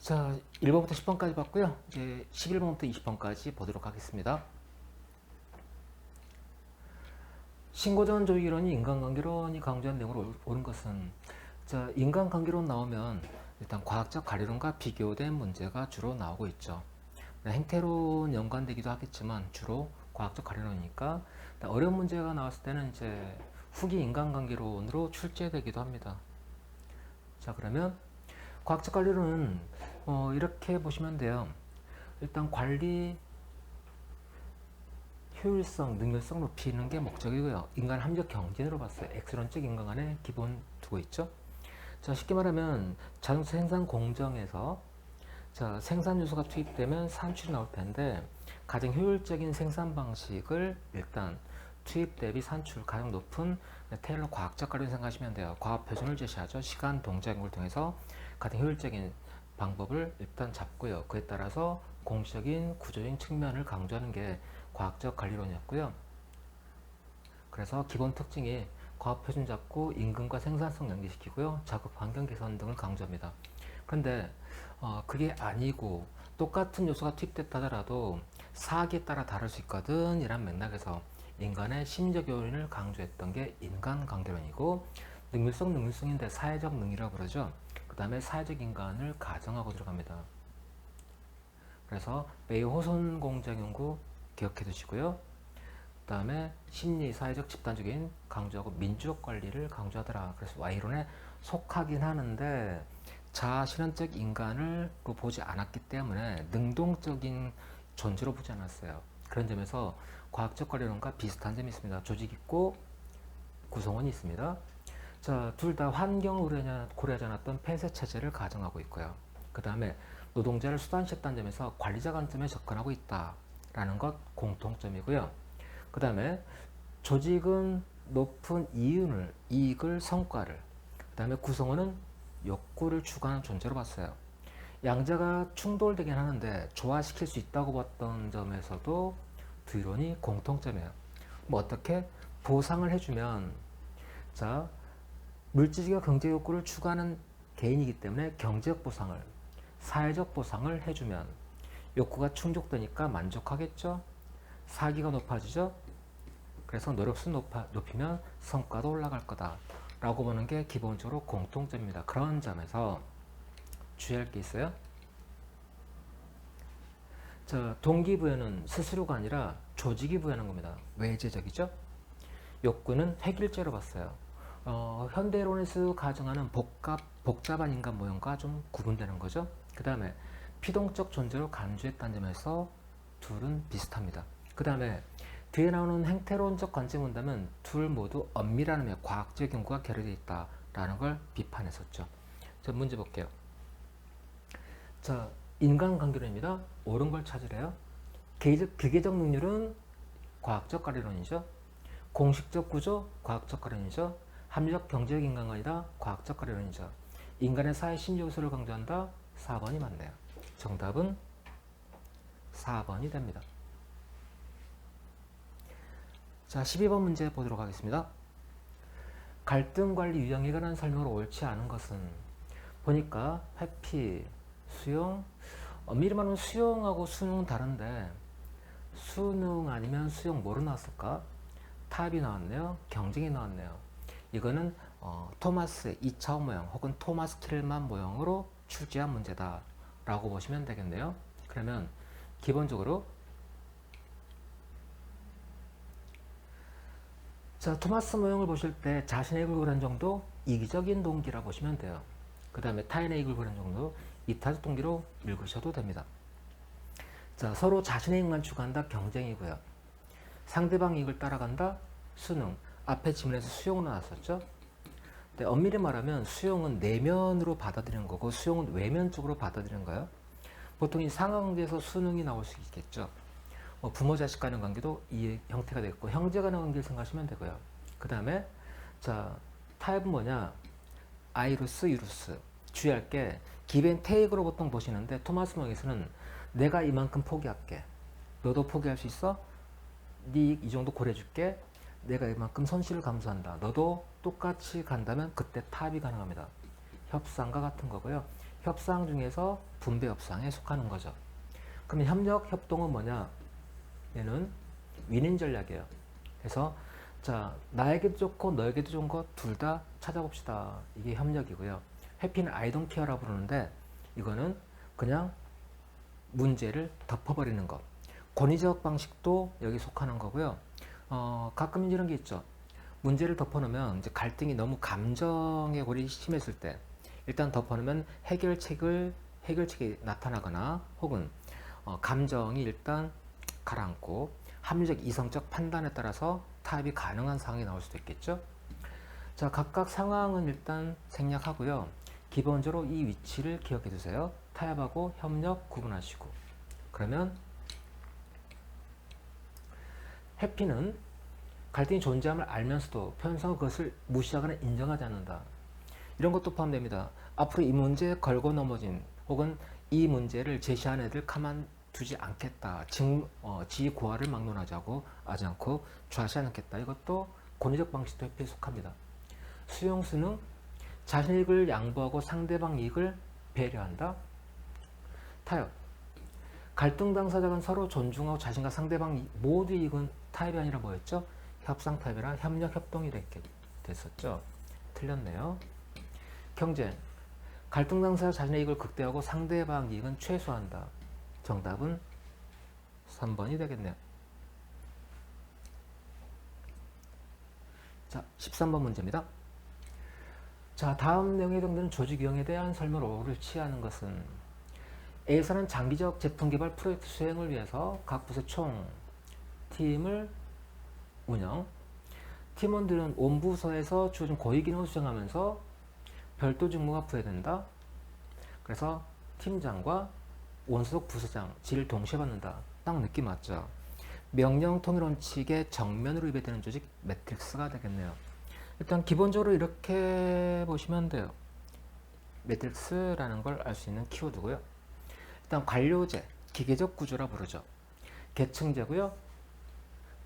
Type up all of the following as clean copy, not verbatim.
자, 1번부터 10번까지 봤고요. 이제 11번부터 20번까지 보도록 하겠습니다. 신고전 조직이론이 인간관계론이 강조한 내용으로 옳은 것은, 자, 인간관계론 나오면 일단 과학적 가리론과 비교된 문제가 주로 나오고 있죠. 행태론 연관되기도 하겠지만 주로 과학적 가리론이니까 어려운 문제가 나왔을 때는 이제 후기 인간관계론으로 출제되기도 합니다. 자, 그러면 과학적 관리론은 이렇게 보시면 돼요. 일단 관리 효율성, 능률성 높이는 게 목적이고요. 인간 합력 경쟁으로 봤어요. 엑스론적 인간관의 기본 두고 있죠. 자, 쉽게 말하면 자동차 생산 공정에서 자, 생산 요소가 투입되면 산출이 나올 텐데 가장 효율적인 생산 방식을 일단 투입 대비 산출 가장 높은 테일러 과학적 관리를 생각하시면 돼요. 과학 표준을 제시하죠. 시간 동작을 통해서 가장 효율적인 방법을 일단 잡고요. 그에 따라서 공식적인 구조적인 측면을 강조하는 게 과학적 관리론이었고요. 그래서 기본 특징이 과학 표준 잡고 임금과 생산성 연계시키고요. 작업 환경 개선 등을 강조합니다. 그런데 그게 아니고 똑같은 요소가 투입됐다 하더라도 사기에 따라 다를 수 있거든 이란 맥락에서 인간의 심리적 요인을 강조했던 게 인간관계론이고, 능률성인데 사회적 능이라고 그러죠. 그 다음에 사회적 인간을 가정하고 들어갑니다. 그래서 베이오 호손 공정 연구 기억해 두시고요. 그 다음에 심리, 사회적, 집단적인 강조하고 민주적 관리를 강조하더라. 그래서 Y론에 속하긴 하는데 자아실현적 인간을 보지 않았기 때문에 능동적인 존재로 보지 않았어요. 그런 점에서 과학적 관리론과 비슷한 점이 있습니다. 조직 있고 구성원이 있습니다. 자, 둘 다 환경을 고려하지 않았던 폐쇄 체제를 가정하고 있고요. 그 다음에 노동자를 수단시했다는 점에서 관리자 관점에 접근하고 있다라는 것 공통점이고요. 그 다음에 조직은 높은 이익을, 성과를, 그 다음에 구성원은 욕구를 추구하는 존재로 봤어요. 양자가 충돌되긴 하는데 조화시킬 수 있다고 봤던 점에서도 두 이론이 공통점이에요. 뭐 어떻게 보상을 해주면, 자, 물질적인 경제 욕구를 추구하는 개인이기 때문에 경제적 보상을, 사회적 보상을 해주면 욕구가 충족되니까 만족하겠죠. 사기가 높아지죠. 그래서 노력수 높이면 성과도 올라갈 거다 라고 보는 게 기본적으로 공통점입니다. 그런 점에서 주의할 게 있어요. 자, 동기부여는 스스로가 아니라 조직이 부여하는 겁니다. 외재적이죠. 욕구는 획일제로 봤어요. 현대론에서 가정하는 복잡한 인간 모형과 좀 구분되는 거죠. 그 다음에 피동적 존재로 간주했다는 점에서 둘은 비슷합니다. 그 다음에 뒤에 나오는 행태론적 관점을 본다면 둘 모두 엄밀한 의미의 과학적 연구가 결여되어 있다라는 걸 비판했었죠. 자, 문제 볼게요. 자, 인간관계론입니다. 옳은 걸 찾으래요. 기계적 능률은 과학적 가리론이죠. 공식적 구조, 과학적 가리론이죠. 합리적 경제적 인간관이다, 과학적 가리론이죠. 인간의 사회 심리 요소를 강조한다, 4번이 맞네요. 정답은 4번이 됩니다. 자, 12번 문제 보도록 하겠습니다. 갈등 관리 유형에 관한 설명으로 옳지 않은 것은, 보니까 회피, 수용, 미리 말하면 수용하고 수능은 다른데 수능 아니면 수용 뭐로 나왔을까? 타입이 나왔네요. 경쟁이 나왔네요. 이거는 토마스 2차원 모형 혹은 토마스 틸만 모형으로 출제한 문제다 라고 보시면 되겠네요. 그러면 기본적으로, 자, 토마스 모형을 보실 때 자신의 이익을 고려한 정도 이기적인 동기라 보시면 돼요. 그 다음에 타인의 이익을 고려한 정도 이타적 동기로 읽으셔도 됩니다. 자, 서로 자신의 이익만 추구한다, 경쟁이고요. 상대방 이익을 따라간다, 수능. 앞에 지문에서 수용으로 나왔었죠. 근데 엄밀히 말하면 수용은 내면으로 받아들이는 거고 수용은 외면적으로 받아들이는 거예요. 보통 이 상하관계에서 수능이 나올 수 있겠죠. 부모 자식 간의 관계도 이 형태가 되겠고 형제 간의 관계를 생각하시면 되고요. 그 다음에 자, 타입은 뭐냐? 아이루스, 유루스. 주의할 게 기벤 테이크로 보통 보시는데 토마스 모형에서는 내가 이만큼 포기할게. 너도 포기할 수 있어? 네 이익 이 정도 고려해줄게. 내가 이만큼 손실을 감수한다. 너도 똑같이 간다면 그때 타협이 가능합니다. 협상과 같은 거고요. 협상 중에서 분배 협상에 속하는 거죠. 그러면 협력 협동은 뭐냐? 얘는 윈윈 전략이에요. 그래서 자, 나에게도 좋고 너에게도 좋은 거 둘 다 찾아봅시다. 이게 협력이고요. 회피는 I don't care라고 부르는데 이거는 그냥 문제를 덮어버리는 것. 권위적 방식도 여기 속하는 거고요. 가끔 이런 게 있죠. 문제를 덮어놓으면 이제 갈등이 너무 감정의 골이 심했을 때 일단 덮어놓으면 해결책이 나타나거나 혹은 감정이 일단 가라앉고 합리적 이성적 판단에 따라서 타협이 가능한 상황이 나올 수도 있겠죠. 자, 각각 상황은 일단 생략하고요. 기본적으로 이 위치를 기억해 두세요. 타협하고 협력 구분하시고. 그러면 회피는 갈등이 존재함을 알면서도 편성은 그것을 무시하거나 인정하지 않는다. 이런 것도 포함됩니다. 앞으로 이 문제에 걸고 넘어진 혹은 이 문제를 제시한 애들 가만두지 않겠다. 지위 고하를 막론하자고 하지 않고 좌시하지 않겠다. 이것도 권위적 방식도 회피에 속합니다. 수용수는 자신의 이익을 양보하고 상대방 이익을 배려한다. 타협. 갈등 당사자간 서로 존중하고 자신과 상대방 모두 이익은 타협이 아니라 뭐였죠? 협상 타협이라 협력 협동이 됐었죠. 틀렸네요. 경쟁. 갈등 당사자 자신의 이익을 극대화하고 상대방 이익은 최소화한다. 정답은 3번이 되겠네요. 자, 13번 문제입니다. 자, 다음 내용에 해당되는 조직 유형에 대한 설명을 옳지 않은 것은 A사는 장기적 제품 개발 프로젝트 수행을 위해서 각 부서 총 팀을 운영, 팀원들은 원부서에서 주어진 고위 기능을 수행하면서 별도 직무가 부여된다. 그래서 팀장과 원소속 부서장 지를 동시에 받는다. 딱 느낌 맞죠? 명령 통일 원칙에 정면으로 위배되는 조직 매트릭스가 되겠네요. 일단 기본적으로 이렇게 보시면 돼요. 매트릭스라는 걸 알 수 있는 키워드고요. 일단 관료제, 기계적 구조라 부르죠. 계층제고요.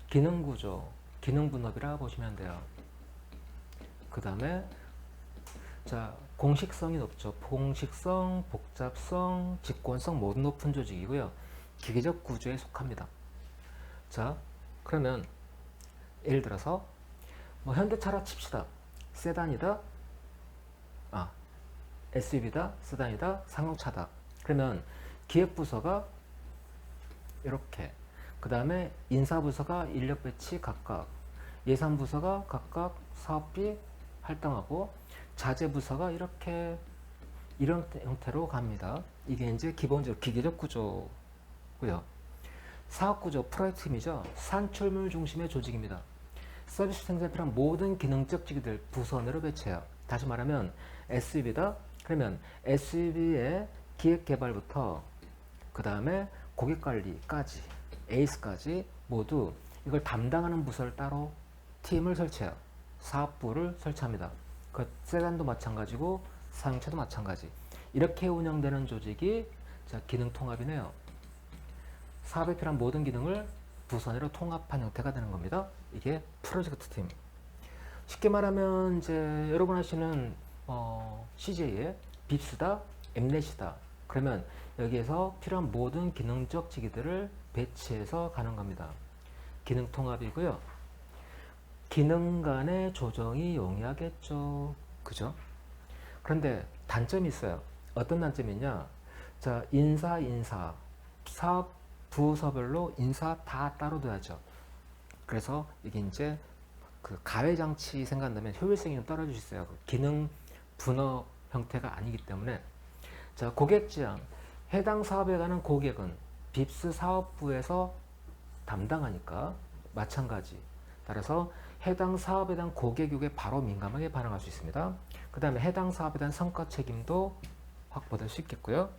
기능 구조, 기능 분업이라 보시면 돼요. 그 다음에 자, 공식성이 높죠. 공식성, 복잡성, 직권성 모두 높은 조직이고요. 기계적 구조에 속합니다. 자, 그러면 예를 들어서 뭐 현대차라 칩시다. 세단이다. SUV다. 세단이다. 상용차다. 그러면 기획부서가 이렇게, 그 다음에 인사부서가 인력 배치 각각, 예산부서가 각각 사업비 할당하고, 자재부서가 이렇게 이런 형태로 갑니다. 이게 이제 기본적으로 기계적 구조고요. 사업구조, 프로젝트팀이죠. 산출물 중심의 조직입니다. 서비스 생산에 필요한 모든 기능적 직위들 부서 내로 배치해요. 다시 말하면 SUV다. 그러면 SUV의 기획개발부터 그 다음에 고객관리까지 에이스까지 모두 이걸 담당하는 부서를 따로 팀을 설치해요. 사업부를 설치합니다. 그 세단도 마찬가지고 사용차도 마찬가지. 이렇게 운영되는 조직이 자, 기능통합이네요. 사업에 필요한 모든 기능을 부서 내로 통합한 형태가 되는 겁니다. 이게 프로젝트 팀. 쉽게 말하면 이제 여러분 하시는 CJ의 빕스다, 엠넷이다. 그러면 여기에서 필요한 모든 기능적 직위들을 배치해서 가는 겁니다. 기능 통합이고요. 기능 간의 조정이 용이하겠죠. 그죠? 그런데 단점이 있어요. 어떤 단점이냐? 자, 인사, 사업 부서별로 인사 다 따로 둬야죠. 그래서 이게 이제 그 가외장치 생각한다면 효율성이 좀 떨어질 수 있어요. 기능 분업 형태가 아니기 때문에. 자, 고객 지향. 해당 사업에 관한 고객은 빕스 사업부에서 담당하니까 마찬가지. 따라서 해당 사업에 대한 고객 요구에 바로 민감하게 반응할 수 있습니다. 그 다음에 해당 사업에 대한 성과 책임도 확보될 수 있겠고요.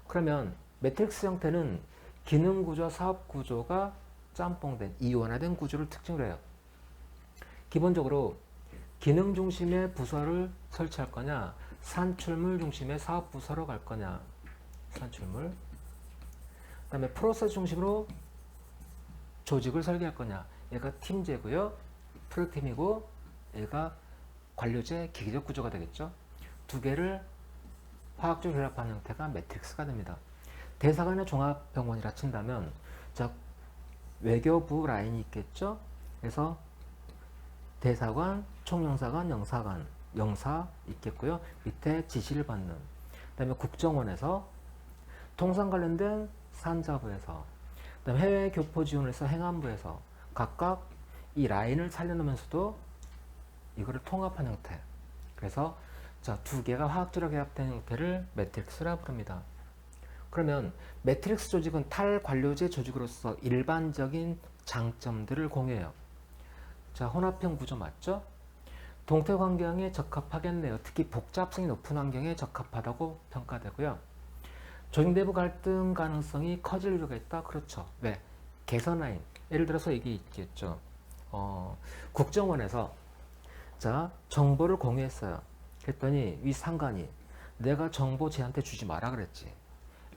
그러면 매트릭스 형태는 기능 구조, 사업 구조가 짬뽕된 이원화된 구조를 특징으로 해요. 기본적으로 기능 중심의 부서를 설치할 거냐, 산출물 중심의 사업 부서로 갈 거냐. 산출물. 그 다음에 프로세스 중심으로 조직을 설계할 거냐. 얘가 팀제고요. 프로팀이고 얘가 관료제 기계적 구조가 되겠죠. 두 개를 화학적으로 결합하는 형태가 매트릭스가 됩니다. 대사관의 종합병원이라 친다면 자, 외교부 라인이 있겠죠. 그래서 대사관, 총영사관, 영사관, 영사 있겠고요. 밑에 지시를 받는. 그다음에 국정원에서 통상 관련된 산자부에서, 그다음에 해외 교포 지원에서 행안부에서 각각 이 라인을 살려놓으면서도 이거를 통합한 형태. 그래서 자, 두 개가 화학적으로 결합된 형태를 매트릭스라 부릅니다. 그러면 매트릭스 조직은 탈관료제 조직으로서 일반적인 장점들을 공유해요. 자, 혼합형 구조 맞죠? 동태 환경에 적합하겠네요. 특히 복잡성이 높은 환경에 적합하다고 평가되고요. 조직 내부 갈등 가능성이 커질 우려가 있다. 그렇죠. 왜? 개선 라인. 예를 들어서 이게 있겠죠. 국정원에서 자, 정보를 공유했어요. 그랬더니 위 상관이 내가 정보 쟤한테 주지 마라 그랬지.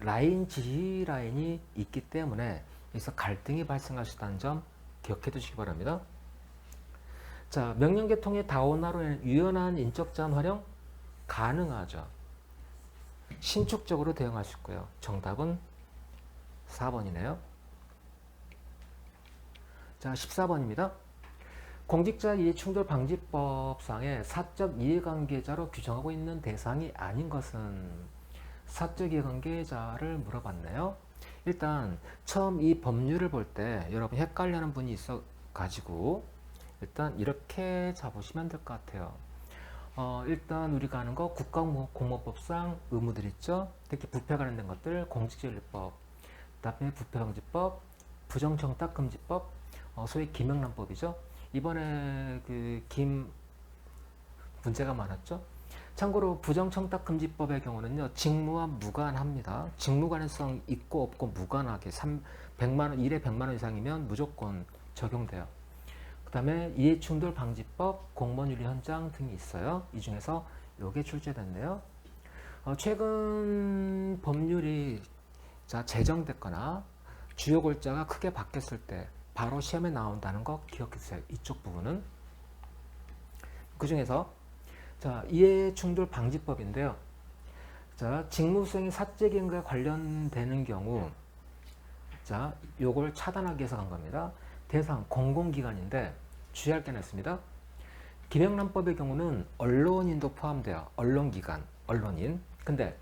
라인 지시 라인이 있기 때문에 여기서 갈등이 발생할 수 있다는 점 기억해 두시기 바랍니다. 자, 명령계통의 다원화로 인한 유연한 인적 자원 활용 가능하죠. 신축적으로 대응할 수 있고요. 정답은 4번이네요. 자, 14번입니다. 공직자 이해충돌 방지법상의 사적 이해관계자로 규정하고 있는 대상이 아닌 것은 사적 이해관계자를 물어봤네요. 일단 처음 이 법률을 볼 때 여러분 헷갈려하는 분이 있어 가지고 일단 이렇게 잡으시면 될 것 같아요. 일단 우리가 아는 거 국가공무법상 의무들 있죠. 특히 부패 관련된 것들 공직자윤리법, 그다음에 부패방지법, 부정청탁금지법, 소위 김영란법이죠. 이번에 그 문제가 많았죠. 참고로 부정청탁금지법의 경우는요, 직무와 무관합니다. 직무 관련성 있고 없고 무관하게 100만 원, 1회 100만 원 이상이면 무조건 적용돼요. 그 다음에 이해충돌 방지법, 공무원윤리 현장 등이 있어요. 이 중에서 요게 출제됐네요. 최근 법률이 제정됐거나 주요 골자가 크게 바뀌었을 때 바로 시험에 나온다는 거 기억해주세요. 이쪽 부분은. 그 중에서 자, 이해충돌 방지법인데요. 자, 직무 수행이 사적인과 관련되는 경우 자, 요걸 차단하기 위해서 간 겁니다. 대상 공공기관인데 주의할 게 있습니다. 김영란법의 경우는 언론인도 포함돼요. 언론기관, 언론인. 근데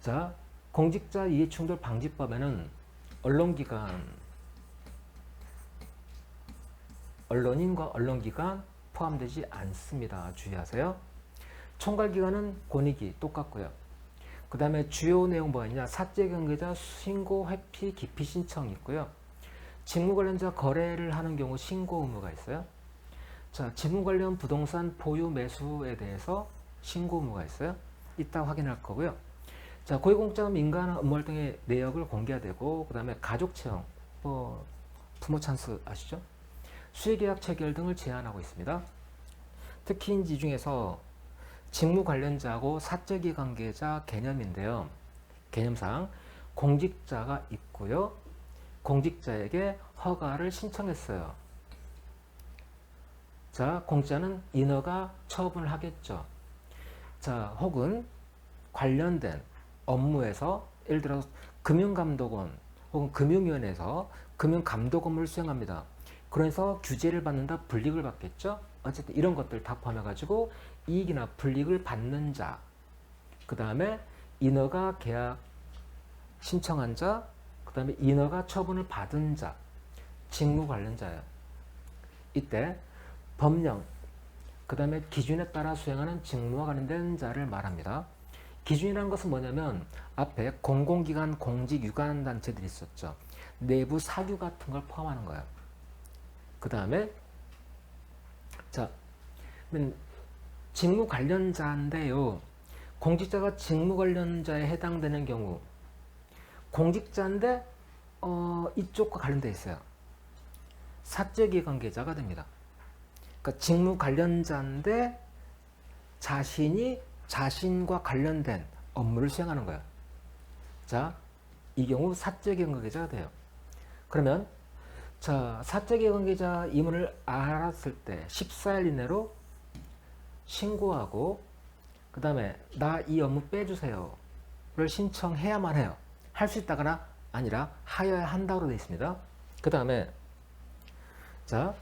자, 공직자 이해충돌 방지법에는 언론기관, 언론인과 언론기관 포함되지 않습니다. 주의하세요. 총괄기관은 권익위 똑같고요. 그 다음에 주요 내용 뭐가 있냐? 사적관계자 신고, 회피, 기피 신청이 있고요. 직무 관련자 거래를 하는 경우 신고 의무가 있어요. 자, 직무 관련 부동산 보유 매수에 대해서 신고 의무가 있어요. 이따 확인할 거고요. 자, 고위공직자 민간 업무 활동의 내역을 공개해야 되고, 그 다음에 가족 채용, 부모 찬스 아시죠? 수의계약 체결 등을 제한하고 있습니다. 특히 이 중에서 직무 관련자하고 사적이 관계자 개념인데요. 개념상 공직자가 있고요. 공직자에게 허가를 신청했어요. 자, 공직자는 인허가 처분을 하겠죠. 자, 혹은 관련된 업무에서 예를 들어 금융감독원 혹은 금융위원회에서 금융감독 업무를 수행합니다. 그래서 규제를 받는다, 불이익을 받겠죠. 어쨌든 이런 것들 다 포함해가지고 이익이나 불이익을 받는 자, 그 다음에 인허가 계약 신청한 자, 그 다음에 인허가 처분을 받은 자, 직무 관련자예요. 이때 법령, 그 다음에 기준에 따라 수행하는 직무와 관련된 자를 말합니다. 기준이라는 것은 뭐냐면 앞에 공공기관, 공직, 유관단체들이 있었죠. 내부 사규 같은 걸 포함하는 거예요. 그 다음에 자, 직무 관련자인데요. 공직자가 직무 관련자에 해당되는 경우 공직자인데 이쪽과 관련되어 있어요. 사적이해 관계자가 됩니다. 그러니까 직무 관련자인데 자신이 자신과 관련된 업무를 수행하는 거예요. 자, 이 경우 사적이해 관계자가 돼요. 그러면 자, 사적이해 관계자 임무를 알았을 때 14일 이내로 신고하고 그 다음에 나 이 업무 빼주세요를 신청해야만 해요. 할 수 있다거나 아니라 하여야 한다고 되어 있습니다. 그 다음에 자,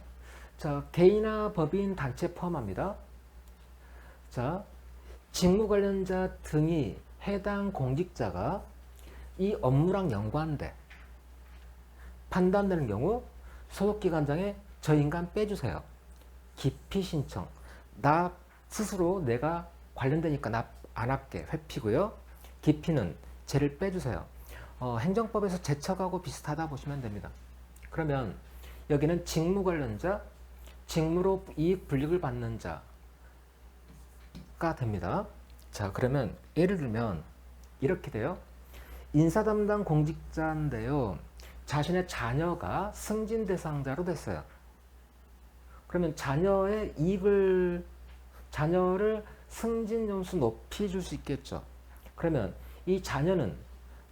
개인이나 법인 단체 포함합니다. 자, 직무 관련자 등이 해당 공직자가 이 업무랑 연관돼 판단되는 경우 소속기관장에 저 인간 빼주세요. 기피 신청. 나 스스로 내가 관련되니까 나 안 할게. 회피고요. 기피는 쟤를 빼주세요. 행정법에서 제척하고 비슷하다 보시면 됩니다. 그러면 여기는 직무 관련자, 직무로 이익 불이익을 받는 자가 됩니다. 자, 그러면 예를 들면 이렇게 돼요. 인사 담당 공직자인데요. 자신의 자녀가 승진 대상자로 됐어요. 그러면 자녀의 자녀를 승진 점수 높이 줄 수 있겠죠. 그러면 이 자녀는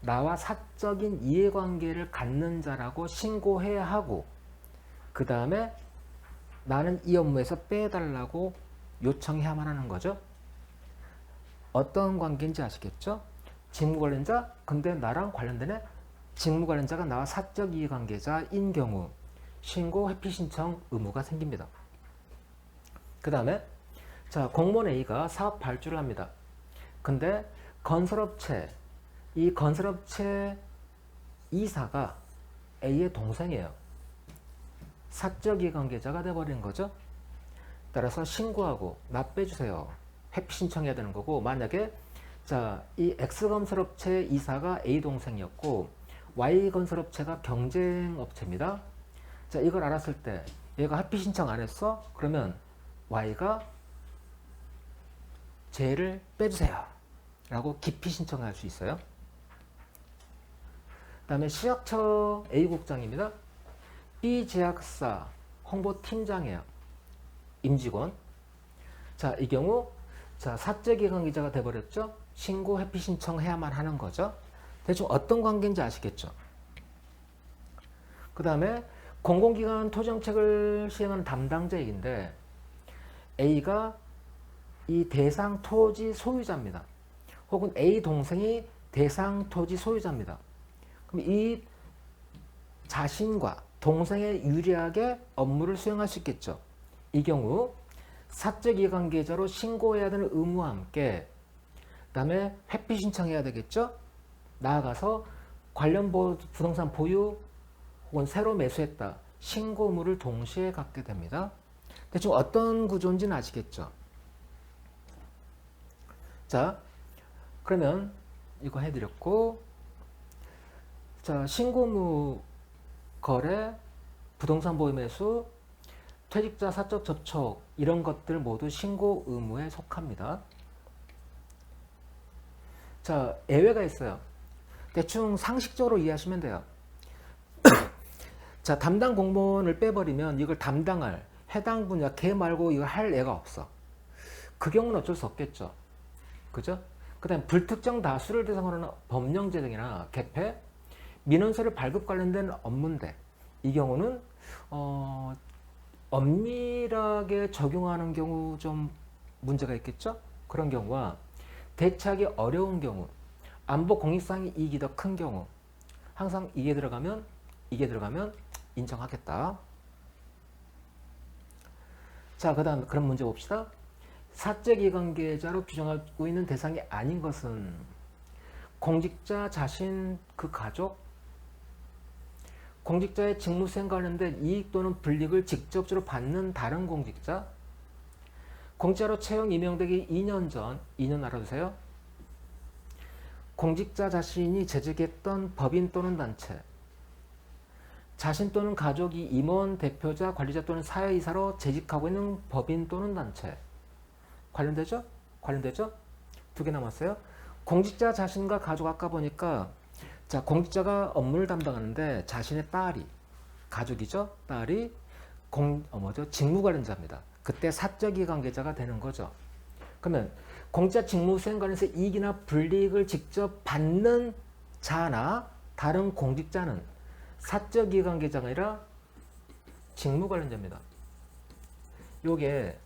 나와 사적인 이해관계를 갖는 자라고 신고해야 하고, 그 다음에 나는 이 업무에서 빼달라고 요청해야만 하는 거죠. 어떤 관계인지 아시겠죠? 직무 관련자, 근데 나랑 관련되네? 직무 관련자가 나와 사적 이해관계자인 경우 신고 회피 신청 의무가 생깁니다. 그 다음에 자, 공무원 A가 사업 발주를 합니다. 근데 이 건설업체 이사가 A의 동생이에요. 사적 이해관계자가 돼버린 거죠. 따라서 신고하고 나 빼주세요. 회피 신청해야 되는 거고, 만약에 자, 이 X건설업체 이사가 A 동생이었고 Y건설업체가 경쟁업체입니다. 자, 이걸 알았을 때 얘가 회피 신청 안 했어? 그러면 Y가 쟤를 빼주세요 라고 기피 신청할 수 있어요. 그 다음에 시작처 A국장입니다. B 제약사 홍보팀장이에요. 임직원. 자, 이 경우 자, 사적이해관계자가 돼버렸죠. 신고 회피 신청해야만 하는 거죠. 대충 어떤 관계인지 아시겠죠. 그 다음에 공공기관 토지정책을 시행하는 담당자인데 A가 이 대상 토지 소유자입니다. 혹은 A 동생이 대상 토지 소유자입니다. 그럼 이 자신과 동생에 유리하게 업무를 수행할 수 있겠죠. 이 경우 사적 이해관계자로 신고해야 되는 의무와 함께 그 다음에 회피 신청해야 되겠죠. 나아가서 관련 부동산 보유 혹은 새로 매수했다 신고 의무를 동시에 갖게 됩니다. 대충 어떤 구조인지는 아시겠죠. 자, 그러면 이거 해드렸고, 자, 신고 의무 거래, 부동산 보유 매수, 퇴직자 사적 접촉 이런 것들 모두 신고 의무에 속합니다. 자, 예외가 있어요. 대충 상식적으로 이해하시면 돼요. 자, 담당 공무원을 빼버리면 이걸 담당할 해당 분야 걔 말고 이걸 할 애가 없어. 그 경우는 어쩔 수 없겠죠. 그죠? 그 다음에 불특정 다수를 대상으로 하는 법령제 등이나 개폐, 민원서를 발급 관련된 업무인데 이 경우는 엄밀하게 적용하는 경우 좀 문제가 있겠죠? 그런 경우와 대처하기 어려운 경우, 안보 공익상의 이익이 더 큰 경우 항상 이게 들어가면 인정하겠다. 자, 그 다음 그런 문제 봅시다. 사적 이해관계자로 규정하고 있는 대상이 아닌 것은 공직자 자신 그 가족, 공직자의 직무수행 관련된 이익 또는 불이익을 직접적으로 받는 다른 공직자, 공직자로 채용 임명되기 2년 전, 2년 알아두세요. 공직자 자신이 재직했던 법인 또는 단체, 자신 또는 가족이 임원, 대표자, 관리자 또는 사회이사로 재직하고 있는 법인 또는 단체. 관련되죠? 관련되죠? 두 개 남았어요. 공직자 자신과 가족 아까 보니까 자, 공직자가 업무를 담당하는데 자신의 딸이 가족이죠? 딸이 직무 관련자입니다. 그때 사적 이해관계자가 되는 거죠. 그러면 공직자 직무 수행 관련해서 이익이나 불이익을 직접 받는 자나 다른 공직자는 사적 이해관계자가 아니라 직무 관련자입니다. 요게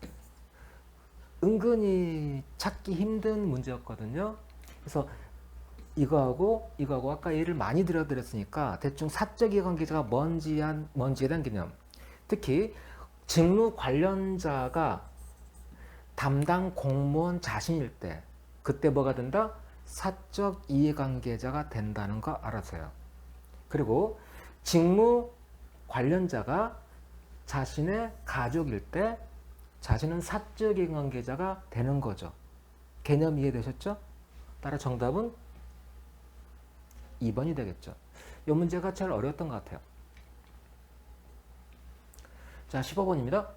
은근히 찾기 힘든 문제였거든요. 그래서 이거하고 아까 예를 많이 들어드렸으니까 대충 사적 이해관계자가 뭔지에 대한 개념. 특히 직무 관련자가 담당 공무원 자신일 때 그때 뭐가 된다? 사적 이해관계자가 된다는 거 알아서요. 그리고 직무 관련자가 자신의 가족일 때 자신은 사적 이해관계자가 되는 거죠. 개념 이해되셨죠? 따라 정답은 2번이 되겠죠. 이 문제가 제일 어려웠던 것 같아요. 자, 15번입니다.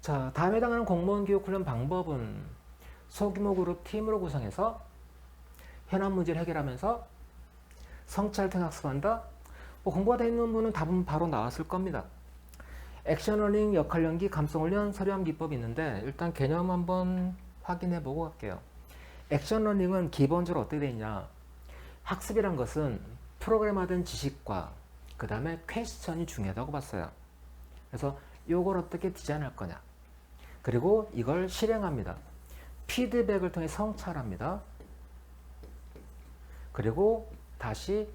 자, 다음에 해당하는 공무원 교육 훈련 방법은 소규모 그룹 팀으로 구성해서 현안 문제를 해결하면서 성찰형 학습한다. 뭐 공부가 되어 있는 분은 답은 바로 나왔을 겁니다. 액션 러닝, 역할 연기, 감성 훈련, 서류함 기법이 있는데 일단 개념 한번 확인해 보고 갈게요. 액션 러닝은 기본적으로 어떻게 되어 있냐? 학습이란 것은 프로그램화된 지식과 그 다음에 퀘스천이 중요하다고 봤어요. 그래서 이걸 어떻게 디자인할 거냐. 그리고 이걸 실행합니다. 피드백을 통해 성찰합니다. 그리고 다시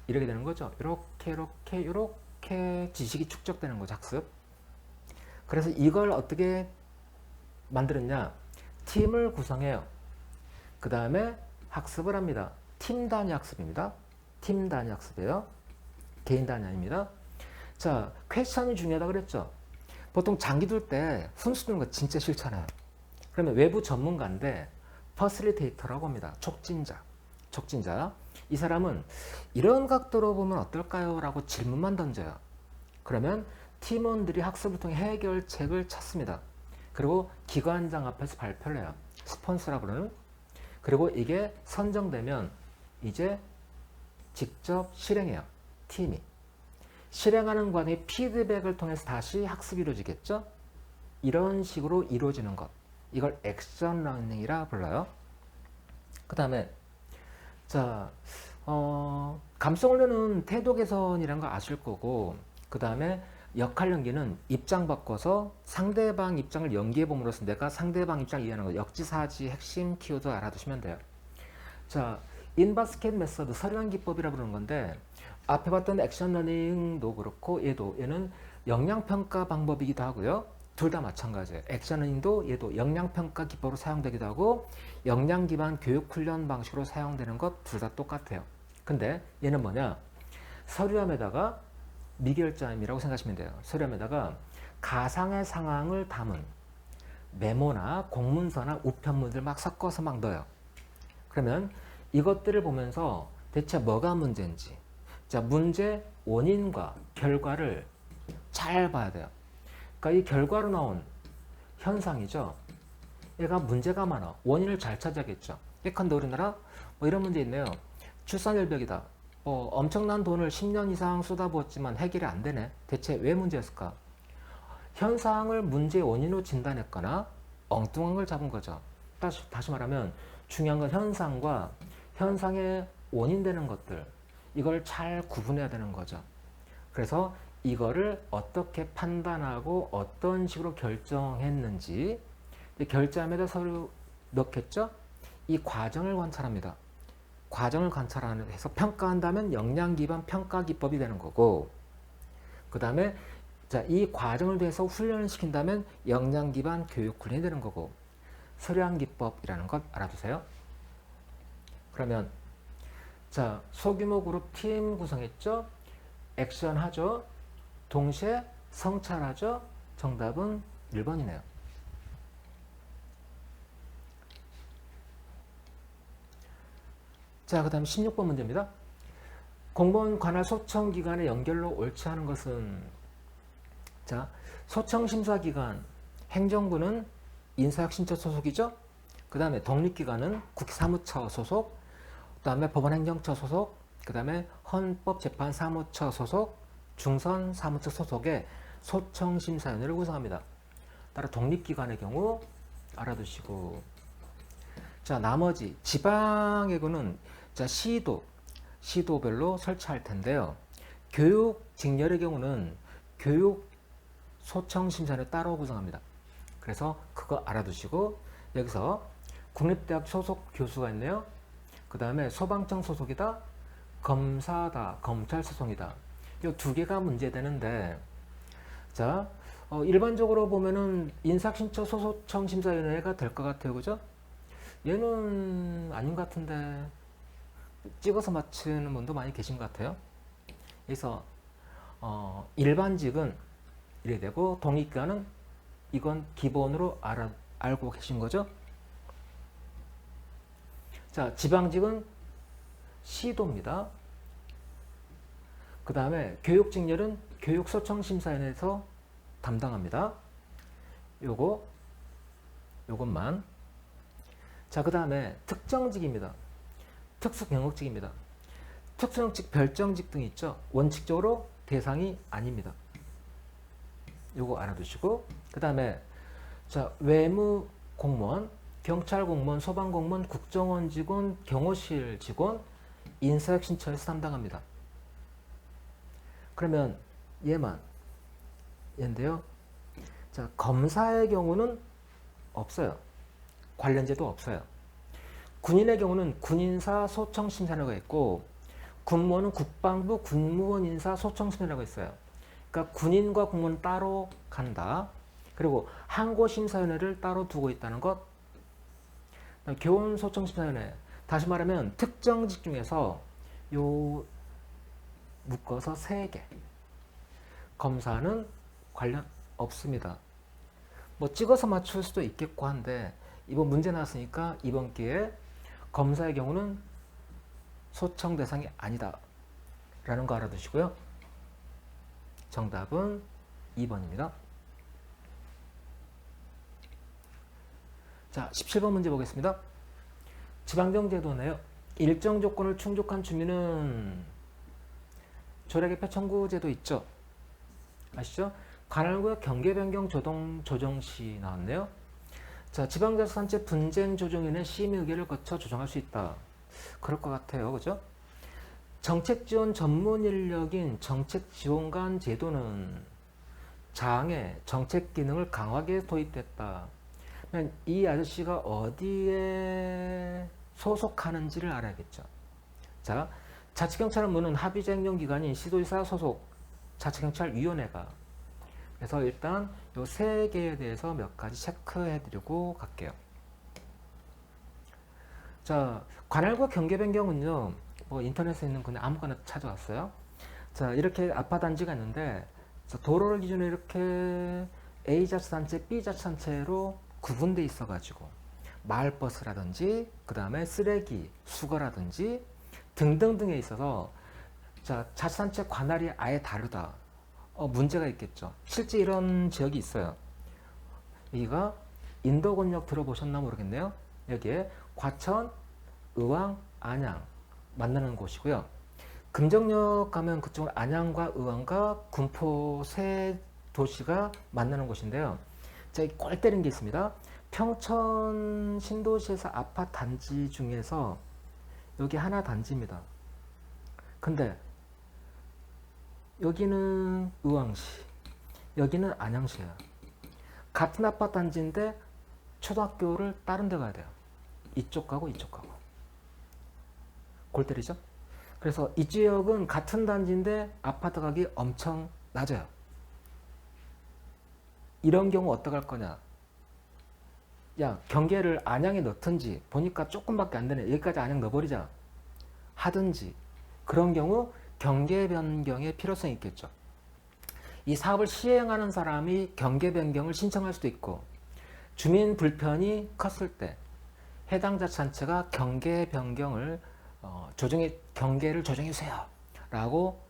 이렇게 되는 거죠. 이렇게 지식이 축적되는 거죠. 학습. 그래서 이걸 어떻게 만들었냐. 팀을 구성해요. 그 다음에 학습을 합니다. 팀 단위 학습입니다. 팀 단위 학습이에요. 개인 단위 아닙니다. 자, 퀘스천이 중요하다 그랬죠. 보통 장기 둘 때 훈수 두는 거 진짜 싫잖아요. 그러면 외부 전문가인데 퍼실리테이터라고 합니다. 촉진자. 이 사람은 이런 각도로 보면 어떨까요? 라고 질문만 던져요. 그러면 팀원들이 학습을 통해 해결책을 찾습니다. 그리고 기관장 앞에서 발표를 해요. 스폰서라고 그러는. 그리고 이게 선정되면 이제 직접 실행해요. 팀이. 실행하는 과정의 피드백을 통해서 다시 학습이 이루어지겠죠? 이런 식으로 이루어지는 것. 이걸 액션 러닝이라 불러요. 그 다음에 자, 감성 훈련은 태도 개선이라는 거 아실 거고, 그 다음에 역할 연기는 입장 바꿔서 상대방 입장을 연기해 봄으로써 내가 상대방 입장을 이해하는 거. 역지사지 핵심 키워드 알아두시면 돼요. 자, 인바스켓 메서드, 서류한 기법이라 부르는 건데 앞에 봤던 액션 러닝도 그렇고 얘는 역량평가 방법이기도 하고요. 둘 다 마찬가지예요. 액션 러닝도 얘도 역량평가 기법으로 사용되기도 하고 역량 기반 교육 훈련 방식으로 사용되는 것 둘 다 똑같아요. 근데 얘는 뭐냐? 서류함에다가 미결점이라고 생각하시면 돼요. 서류함에다가 가상의 상황을 담은 메모나 공문서나 우편물들 막 섞어서 막 넣어요. 그러면 이것들을 보면서 대체 뭐가 문제인지, 자, 문제 원인과 결과를 잘 봐야 돼요. 그러니까 이 결과로 나온 현상이죠. 얘가 문제가 많아. 원인을 잘 찾아야겠죠. 예컨대 우리나라 뭐 이런 문제 있네요. 출산열벽이다. 엄청난 돈을 10년 이상 쏟아부었지만 해결이 안 되네. 대체 왜 문제였을까? 현상을 문제의 원인으로 진단했거나 엉뚱한 걸 잡은 거죠. 다시 말하면 중요한 건 현상과 현상의 원인 되는 것들, 이걸 잘 구분해야 되는 거죠. 그래서 이거를 어떻게 판단하고 어떤 식으로 결정했는지 결제함에다 서류 넣겠죠? 이 과정을 관찰합니다. 과정을 관찰해서 평가한다면 역량 기반 평가 기법이 되는 거고, 그 다음에 이 과정을 위해서 훈련을 시킨다면 역량 기반 교육 훈련이 되는 거고, 서류한 기법이라는 것 알아두세요. 그러면 자, 소규모 그룹 팀 구성했죠? 액션 하죠? 동시에 성찰하죠? 정답은 1번이네요. 자, 그 다음 16번 문제입니다. 공무원 관할 소청기관의 연결로 옳지 않은 것은, 자, 소청심사기관, 행정부는 인사혁신처 소속이죠? 그 다음에 독립기관은 국사무처 소속, 그 다음에 법원행정처 소속, 그 다음에 헌법재판사무처 소속, 중선사무처 소속의 소청심사위원회를 구성합니다. 따라 독립기관의 경우 알아두시고, 자, 나머지 지방의구는 자, 시도별로 설치할 텐데요. 교육 직렬의 경우는 교육 소청심사위원회 따로 구성합니다. 그래서 그거 알아두시고 여기서 국립대학 소속 교수가 있네요. 그 다음에 소방청 소속이다, 검사다, 검찰 소속이다. 이 두 개가 문제되는데, 자, 일반적으로 보면은 인사심처 소속청 심사위원회가 될 것 같아요, 그죠? 얘는 아닌 것 같은데 찍어서 맞추는 분도 많이 계신 것 같아요. 그래서 일반직은 이래 되고 동익과는 이건 기본으로 알고 계신 거죠. 자, 지방직은 시도입니다. 그 다음에 교육직렬은 교육소청심사위원회에서 담당합니다. 요것만. 자, 그 다음에 특정직입니다. 특수경력직입니다. 특수경직, 별정직 등이 있죠. 원칙적으로 대상이 아닙니다. 요거 알아두시고, 그 다음에 자, 외무 공무원, 경찰 공무원, 소방 공무원, 국정원 직원, 경호실 직원, 인사혁신처에서 담당합니다. 그러면 얘인데요. 자, 검사의 경우는 없어요. 관련제도 없어요. 군인의 경우는 군인사 소청심사위원회가 있고, 군무원은 국방부 군무원 인사 소청심사위원회가 있어요. 그러니까 군인과 공무원 따로 간다. 그리고 항고심사위원회를 따로 두고 있다는 것. 교원소청심사위원회. 다시 말하면 특정직 중에서 요 묶어서 3개. 검사는 관련 없습니다. 뭐 찍어서 맞출 수도 있겠고 한데 이번 문제 나왔으니까 이번 기회에 검사의 경우는 소청 대상이 아니다 라는 거 알아두시고요. 정답은 2번입니다. 자, 17번 문제 보겠습니다. 지방정제도네요. 일정 조건을 충족한 주민은 조례개표 청구제도 있죠. 아시죠? 관할구역 경계변경 조정시 나왔네요. 자, 지방자치단체 분쟁 조정위원회 심의 의결을 거쳐 조정할 수 있다. 그럴 것 같아요. 그죠? 정책지원 전문 인력인 정책지원관 제도는 장애 정책 기능을 강하게 도입됐다. 이 아저씨가 어디에 소속하는지를 알아야겠죠. 자, 자치경찰은무는 합의제 행정기관인 시도지사 소속 자치경찰위원회가. 그래서 일단 요 3개에 대해서 몇 가지 체크해드리고 갈게요. 자, 관할구역 경계변경은요, 뭐 인터넷에 있는 그냥 아무거나 찾아왔어요. 자, 이렇게 아파단지가 있는데, 도로를 기준으로 이렇게 A자치단체, B자치단체로 구분돼 있어가지고 마을버스라든지 그 다음에 쓰레기 수거라든지 등등등에 있어서 자, 자치단체 관할이 아예 다르다. 문제가 있겠죠. 실제 이런 지역이 있어요. 여기가 인도권역 들어보셨나 모르겠네요. 여기에 과천, 의왕, 안양 만나는 곳이고요. 금정역 가면 그쪽은 안양과 의왕과 군포 세 도시가 만나는 곳인데요. 자, 골 때린 게 있습니다. 평천 신도시에서 아파트 단지 중에서 여기 하나 단지입니다. 근데 여기는 의왕시, 여기는 안양시예요. 같은 아파트 단지인데 초등학교를 다른 데 가야 돼요. 이쪽 가고 이쪽 가고. 골 때리죠? 그래서 이 지역은 같은 단지인데 아파트 가격이 엄청 낮아요. 이런 경우 어떡할 거냐? 야, 경계를 안양에 넣든지, 보니까 조금밖에 안 되네. 여기까지 안양 넣어버리자. 하든지. 그런 경우 경계 변경의 필요성이 있겠죠. 이 사업을 시행하는 사람이 경계 변경을 신청할 수도 있고, 주민 불편이 컸을 때 해당 자치단체가 경계 변경을 경계를 조정해 주세요 라고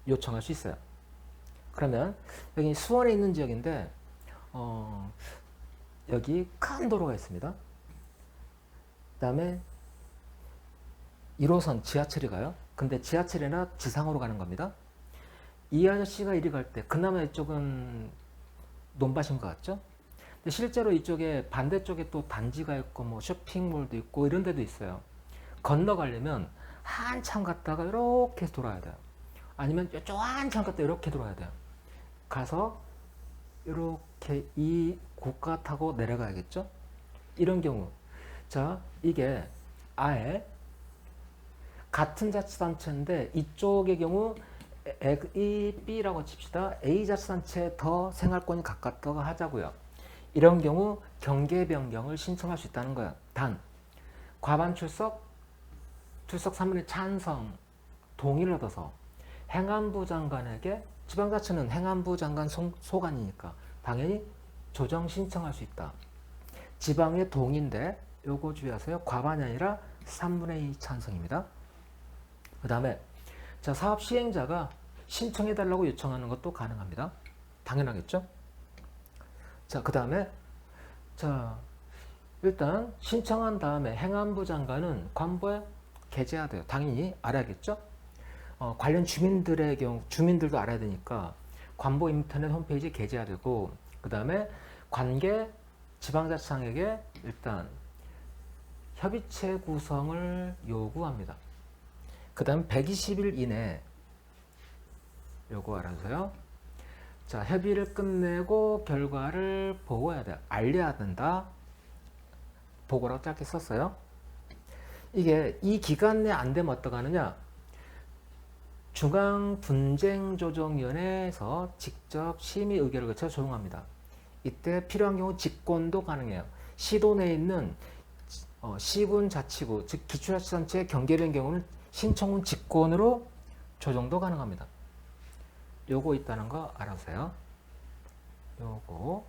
요청할 수 있어요. 그러면 여기 수원에 있는 지역인데 여기 큰 도로가 있습니다. 그 다음에 1호선 지하철이 가요. 근데 지하철이나 지상으로 가는 겁니다. 이 아저씨가 이리 갈 때 그나마 이쪽은 논밭인 것 같죠? 근데 실제로 이쪽에 반대쪽에 또 단지가 있고 뭐 쇼핑몰도 있고 이런 데도 있어요. 건너가려면 한참 갔다가 이렇게 돌아야 돼요. 아니면 저 한참 갔다 이렇게 돌아야 돼요. 가서 이렇게 이 고가 타고 내려가야겠죠? 이런 경우. 자, 이게 아예 같은 자치단체인데 이쪽의 경우 이 B라고 칩시다. A 자치단체에 더 생활권이 가깝다고 하자고요. 이런 경우 경계 변경을 신청할 수 있다는 거예요. 단 과반 출석 3분의 찬성 동의를 얻어서 행안부 장관에게 지방자치는 행안부 장관 소관이니까 당연히 조정 신청할 수 있다. 지방의 동의인데 요거 주의하세요. 과반이 아니라 3분의 2 찬성입니다. 그 다음에 자, 사업 시행자가 신청해달라고 요청하는 것도 가능합니다. 당연하겠죠? 자, 그 다음에 자, 일단 신청한 다음에 행안부 장관은 관보에 게재해야 돼요. 당연히 알아야겠죠? 관련 주민들의 경우 주민들도 알아야 되니까 관보 인터넷 홈페이지에 게재해야 되고 그 다음에 관계 지방자치장에게 일단 협의체 구성을 요구합니다. 그 다음 120일 이내 요거 알아서요. 자, 협의를 끝내고 결과를 보고해야 돼요. 알려야 된다. 보고라고 짧게 썼어요. 이게 이 기간 내에 안 되면 어떡하느냐? 중앙분쟁조정위원회에서 직접 심의 의결을 거쳐 조정합니다. 이때 필요한 경우 직권도 가능해요. 시도 내에 있는 시군 자치구, 즉 기초자치단체의 경계된 경우는 신청은 직권으로 조정도 가능합니다. 요거 있다는 거 알아주세요. 요거.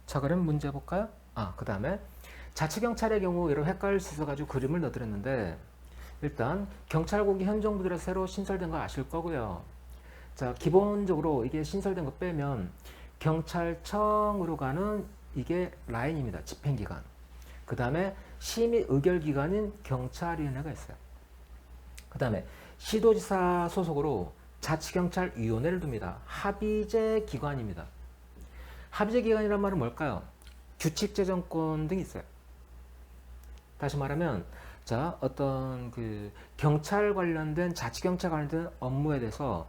자, 그럼 문제 볼까요? 그 다음에 자치경찰의 경우 이런 헷갈릴 수 있어가지고 그림을 넣어드렸는데 일단 경찰국이 현정부들에 새로 신설된 거 아실 거고요. 자, 기본적으로 이게 신설된 거 빼면 경찰청으로 가는 이게 라인입니다. 집행기관. 그 다음에 심의 의결기관인 경찰위원회가 있어요. 그 다음에 시도지사 소속으로 자치경찰위원회를 둡니다. 합의제 기관입니다. 합의제 기관이란 말은 뭘까요? 규칙제정권 등이 있어요. 다시 말하면 자, 어떤 그 경찰 관련된 자치경찰 관련된 업무에 대해서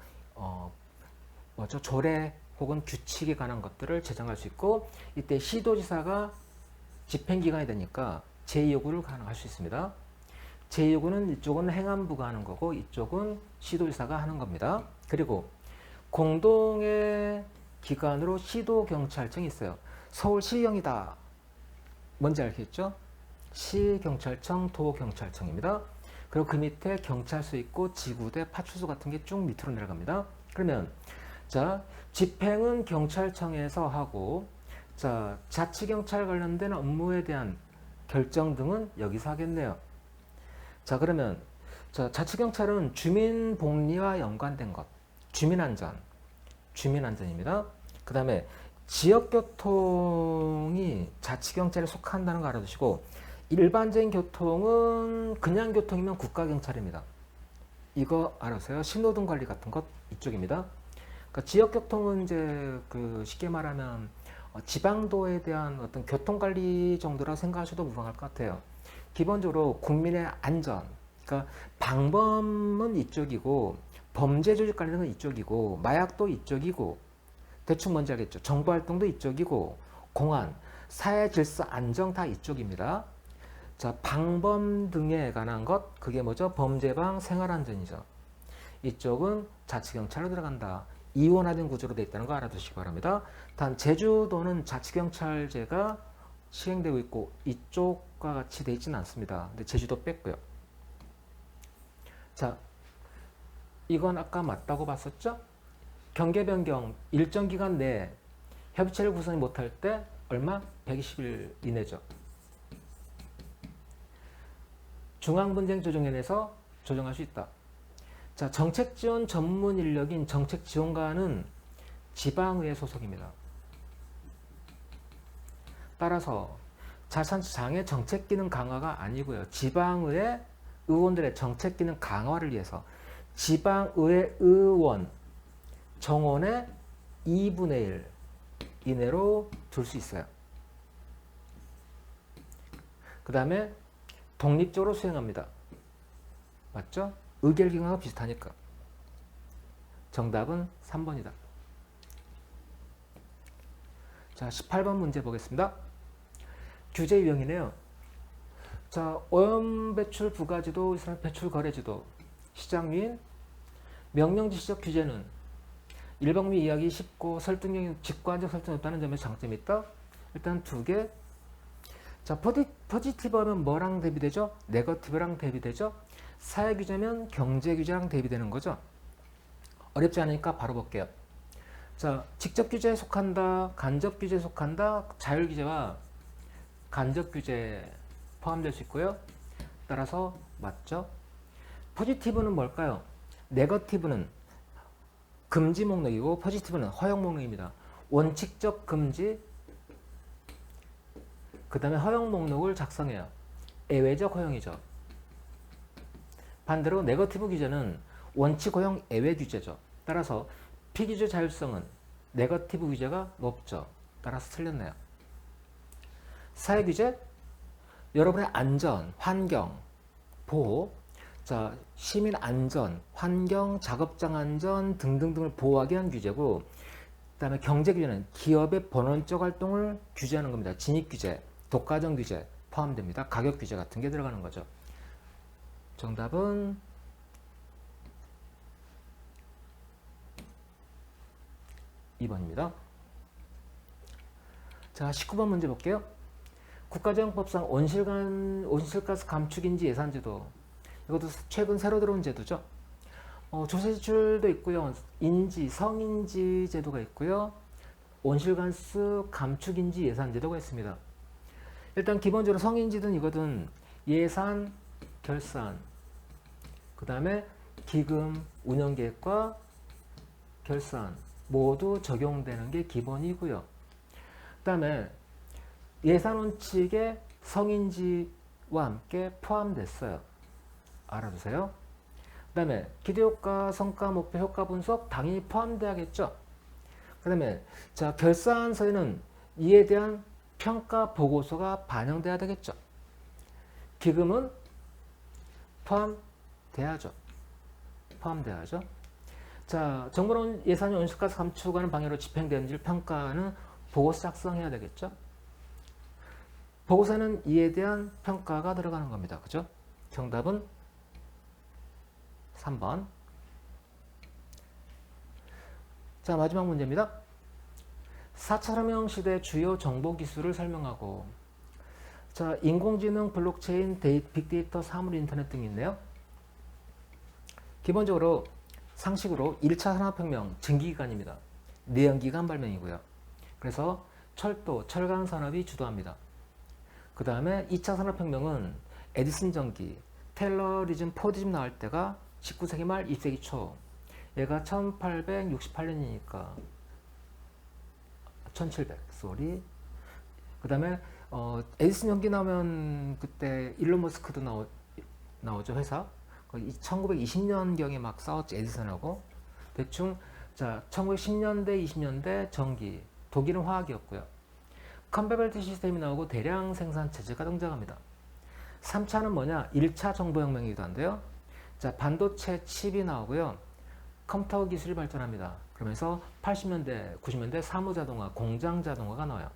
조례 혹은 규칙에 관한 것들을 제정할 수 있고 이때 시도지사가 집행기관이 되니까 제2요구를 가능할 수 있습니다. 제2요구는 이쪽은 행안부가 하는 거고 이쪽은 시도지사가 하는 겁니다. 그리고 공동의 기관으로 시도경찰청이 있어요. 서울시형이다. 뭔지 알겠죠? 시경찰청, 도경찰청입니다. 그리고 그 밑에 경찰서 있고 지구대, 파출소 같은 게 쭉 밑으로 내려갑니다. 그러면 자, 집행은 경찰청에서 하고 자, 자치경찰 관련된 업무에 대한 결정 등은 여기서 하겠네요. 자, 그러면 자, 자치경찰은 주민복리와 연관된 것, 주민안전입니다. 그 다음에 지역교통이 자치경찰에 속한다는 거 알아두시고 일반적인 교통은 그냥 교통이면 국가경찰입니다. 이거 알아서요. 신호등 관리 같은 것 이쪽입니다. 그러니까 지역교통은 이제 그 쉽게 말하면 지방도에 대한 어떤 교통관리 정도라 생각하셔도 무방할 것 같아요. 기본적으로 국민의 안전, 그러니까 방범은 이쪽이고 범죄 조직 관리는 이쪽이고 마약도 이쪽이고 대충 뭔지 알겠죠? 정보활동도 이쪽이고 공안, 사회 질서 안정 다 이쪽입니다. 자, 방범 등에 관한 것 그게 뭐죠? 범죄방 생활안전이죠. 이쪽은 자치경찰로 들어간다. 이원화된 구조로 되어 있다는 거 알아두시기 바랍니다. 단 제주도는 자치경찰제가 시행되고 있고 이쪽과 같이 되어 있지는 않습니다. 근데 제주도 뺐고요. 자, 이건 아까 맞다고 봤었죠? 경계 변경 일정 기간 내에 협의체를 구성이 못할 때 얼마? 120일 이내죠. 중앙분쟁조정위원회에서 조정할 수 있다. 자, 정책지원 전문 인력인 정책지원관은 지방의회 소속입니다. 따라서 자치단체장의 정책기능 강화가 아니고요. 지방의회 의원들의 정책기능 강화를 위해서 지방의회 의원 정원의 2분의 1 이내로 둘 수 있어요. 그 다음에 독립적으로 수행합니다. 맞죠? 의결기관과 비슷하니까. 정답은 3번이다. 자, 18번 문제 보겠습니다. 규제 유형이네요. 자, 오염 배출 부가지도, 배출 거래지도, 시장 유인, 명령지시적 규제는 일방 및 이해하기 쉽고 설득력이 직관적 설득이 없다는 점에 장점이 있다. 일단 두 개. 자, 포지티브하면 뭐랑 대비되죠? 네거티브랑 대비되죠? 사회 규제면 경제 규제랑 대비되는 거죠. 어렵지 않으니까 바로 볼게요. 자, 직접 규제에 속한다, 간접 규제에 속한다, 자율 규제와 간접 규제 포함될 수 있고요. 따라서 맞죠? 포지티브는 뭘까요? 네거티브는 금지 목록이고 포지티브는 허용 목록입니다. 원칙적 금지, 그 다음에 허용 목록을 작성해요. 예외적 허용이죠. 반대로 네거티브 규제는 원칙 허용 예외 규제죠. 따라서 피규제 자율성은 네거티브 규제가 높죠. 따라서 틀렸네요. 사회 규제, 여러분의 안전, 환경, 보호, 자, 시민 안전, 환경, 작업장 안전 등등등을 보호하기 위한 규제고, 그 다음에 경제 규제는 기업의 본원적 활동을 규제하는 겁니다. 진입 규제, 독과점 규제 포함됩니다. 가격 규제 같은 게 들어가는 거죠. 정답은 2번입니다. 자, 19번 문제 볼게요. 국가재정법상 온실가스 감축인지 예산제도, 이것도 최근 새로 들어온 제도죠. 조세지출도 있고요. 성인지 제도가 있고요. 온실가스 감축인지 예산제도가 있습니다. 일단 기본적으로 성인지든 이거든 예산, 결산, 그 다음에 기금, 운영계획과 결산 모두 적용되는 게 기본이고요. 그 다음에 예산원칙에 성인지와 함께 포함됐어요. 알아두세요. 그 다음에 기대효과, 성과, 목표, 효과 분석 당연히 포함돼야겠죠. 그 다음에 자, 결산서에는 이에 대한 평가 보고서가 반영돼야 되겠죠. 기금은 포함돼야죠. 자, 정부는 예산이 온실가스 감축하는 방향으로 집행되는지를 평가하는 보고서 작성해야 되겠죠. 보고서는 이에 대한 평가가 들어가는 겁니다. 그죠? 정답은 3번. 자, 마지막 문제입니다. 4차 산업혁명 시대 주요 정보 기술을 설명하고, 자, 인공지능, 블록체인, 빅데이터, 사물, 인터넷 등이 있네요. 기본적으로 상식으로 1차 산업혁명 증기기관입니다. 내연기관 발명이고요. 그래서 철도, 철강 산업이 주도합니다. 그 다음에 2차 산업혁명은 에디슨 전기, 텔러리즘, 포디즘 나올 때가 19세기 말 20세기 초, 얘가 1868년이니까 1700, 쏘리. 그 다음에 에디슨 전기 나오면 그때 일론 머스크도 나오죠, 회사. 1920년경에 막 싸웠죠, 에디슨하고. 대충 자, 1910년대, 20년대 전기, 독일은 화학이었고요. 컨베이벨트 시스템이 나오고 대량 생산 체제가 등장합니다. 3차는 뭐냐? 1차 정보혁명이기도 한데요. 자, 반도체 칩이 나오고요. 컴퓨터 기술이 발전합니다. 그러면서 80년대, 90년대 사무자동화, 공장자동화가 나와요.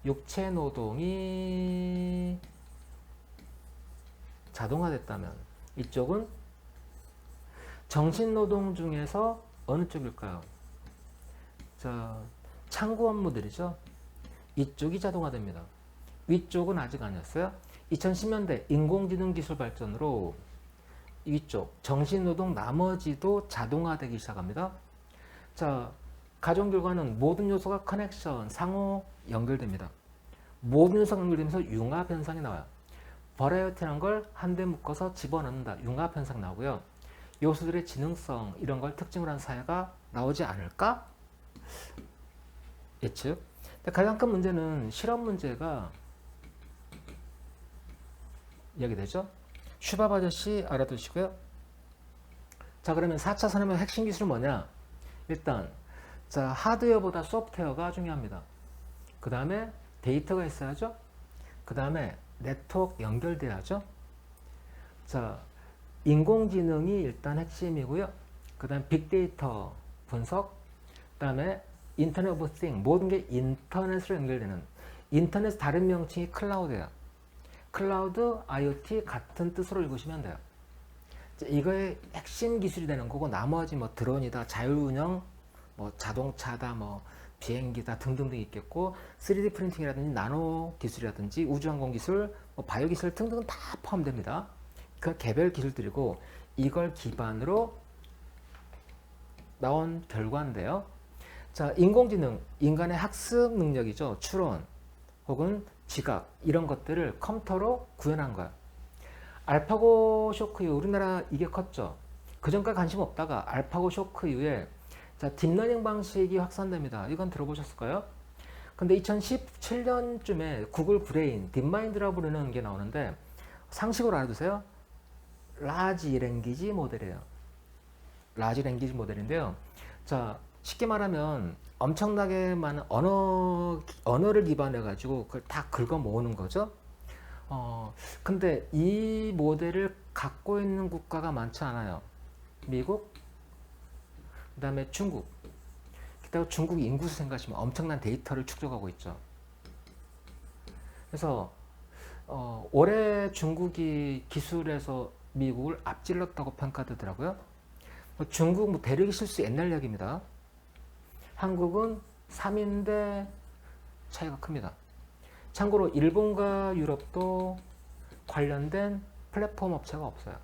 육체 노동이 자동화됐다면 이쪽은 정신노동 중에서 어느 쪽일까요? 자, 창구 업무들이죠. 이쪽이 자동화됩니다. 위쪽은 아직 아니었어요. 2010년대 인공지능 기술 발전으로 위쪽 정신노동 나머지도 자동화되기 시작합니다. 자, 가정 결과는 모든 요소가 커넥션, 상호 연결됩니다. 모든 요소가 연결되면서 융합 현상이 나와요. 버라이어티라는 걸 한데 묶어서 집어넣는다. 융합 현상 나오고요. 요소들의 지능성 이런 걸 특징으로 한 사회가 나오지 않을까? 예측. 가장 큰 문제는 실험 문제가 이야기되죠. 슈밥 아저씨 알아두시고요. 자, 그러면 4차 산업의 핵심 기술은 뭐냐? 일단 자, 하드웨어보다 소프트웨어가 중요합니다. 그 다음에 데이터가 있어야죠. 그 다음에 네트워크 연결돼야죠. 자, 인공지능이 일단 핵심이고요. 그 다음에 빅데이터 분석, 그 다음에 인터넷 오브 띵, 모든 게 인터넷으로 연결되는, 인터넷 다른 명칭이 클라우드예요. 클라우드, IoT 같은 뜻으로 읽으시면 돼요. 이거의 핵심 기술이 되는 거고, 나머지 뭐 드론이다, 자율운영, 뭐 자동차다, 뭐 비행기다 등등등 있겠고, 3D 프린팅이라든지 나노 기술이라든지 우주항공 기술, 뭐 바이오 기술 등등 다 포함됩니다. 그 개별 기술들이고, 이걸 기반으로 나온 결과인데요. 자, 인공지능, 인간의 학습 능력이죠. 추론 혹은 지각 이런 것들을 컴퓨터로 구현한 거야. 알파고 쇼크 이후 우리나라 이게 컸죠. 그전까지 관심 없다가 알파고 쇼크 이후에 자, 딥러닝 방식이 확산됩니다. 이건 들어보셨을까요? 근데 2017년쯤에 구글 브레인, 딥마인드라고 부르는 게 나오는데 상식으로 알아두세요. 라지 랭귀지 모델이에요. 라지 랭귀지 모델인데요. 자, 쉽게 말하면 엄청나게 많은 언어를 기반해 가지고 그걸 다 긁어 모으는 거죠. 근데 이 모델을 갖고 있는 국가가 많지 않아요. 미국, 그 다음에 중국. 게다가 중국 인구수 생각하시면 엄청난 데이터를 축적하고 있죠. 그래서 올해 중국이 기술에서 미국을 앞질렀다고 평가되더라고요. 중국 뭐 대륙의 실수 옛날 이야기입니다. 한국은 3인데 차이가 큽니다. 참고로 일본과 유럽도 관련된 플랫폼 업체가 없어요.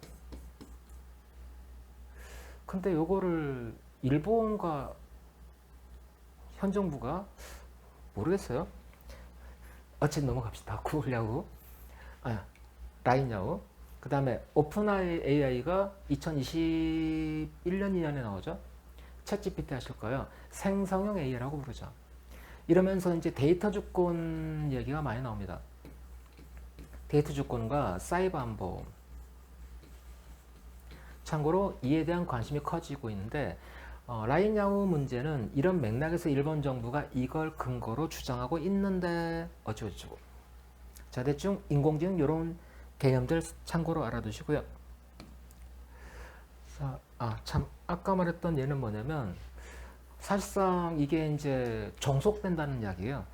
근데 요거를 일본과 현 정부가 모르겠어요. 어쨌든 넘어갑시다. 구글 야후, 라인 야후. 그 다음에 오픈 AI가 2021년 2년에 나오죠. 챗 GPT 하실 거예요. 생성형 AI라고 부르죠. 이러면서 이제 데이터 주권 얘기가 많이 나옵니다. 데이터 주권과 사이버 안보. 참고로 이에 대한 관심이 커지고 있는데 라인 야후 문제는 이런 맥락에서 일본 정부가 이걸 근거로 주장하고 있는데 어쩌고저쩌고. 자, 대충 인공지능 이런 개념들 참고로 알아두시고요. 자, 참 아까 말했던 예는 뭐냐면 사실상 이게 이제 종속된다는 이야기예요.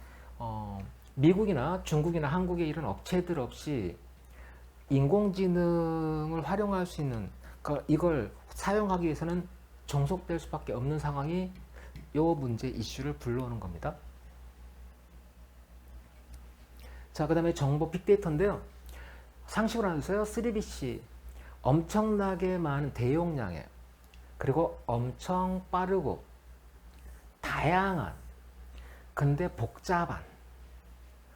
미국이나 중국이나 한국의 이런 업체들 없이 인공지능을 활용할 수 있는, 그러니까 이걸 사용하기 위해서는 종속될 수밖에 없는 상황이 요 문제 이슈를 불러오는 겁니다. 자, 그 다음에 정보 빅데이터인데요. 상식으로 알아두세요. 3BC 엄청나게 많은 대용량의, 그리고 엄청 빠르고 다양한, 근데 복잡한,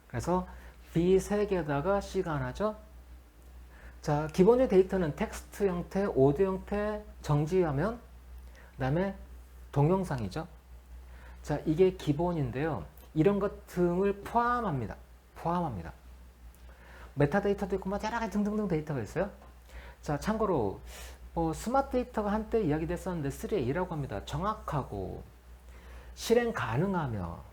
그래서 B 세 개다가 C가 하나죠. 자, 기본적인 데이터는 텍스트 형태, 오디오 형태, 정지화면, 그 다음에 동영상이죠. 자, 이게 기본인데요. 이런 것 등을 포함합니다. 메타데이터도 있고 뭐 여러 가지 등등등 데이터가 있어요. 자, 참고로 스마트 데이터가 한때 이야기됐었는데 3A라고 합니다. 정확하고 실행 가능하며,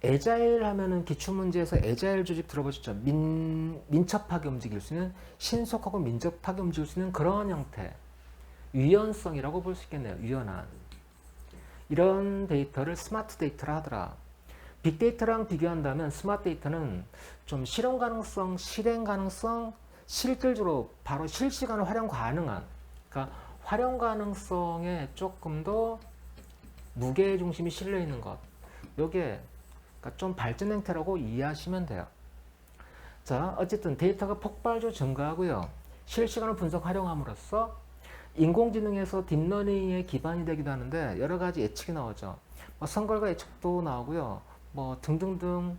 애자일 하면은 기출문제에서 애자일 조직 들어보셨죠? 민첩하게 움직일 수 있는, 신속하고 민첩하게 움직일 수 있는 그런 형태, 유연성이라고 볼 수 있겠네요. 유연한 이런 데이터를 스마트 데이터라 하더라. 빅데이터랑 비교한다면 스마트 데이터는 좀 실험 가능성, 실행 가능성, 실질적으로 바로 실시간으로 활용 가능한, 그러니까 활용 가능성에 조금 더 무게 중심이 실려 있는 것, 요게 그러니까 좀 발전 형태라고 이해하시면 돼요. 자, 어쨌든 데이터가 폭발적으로 증가하고요. 실시간으로 분석 활용함으로써 인공지능에서 딥러닝의 기반이 되기도 하는데 여러 가지 예측이 나오죠. 선결과 예측도 나오고요. 뭐 등등등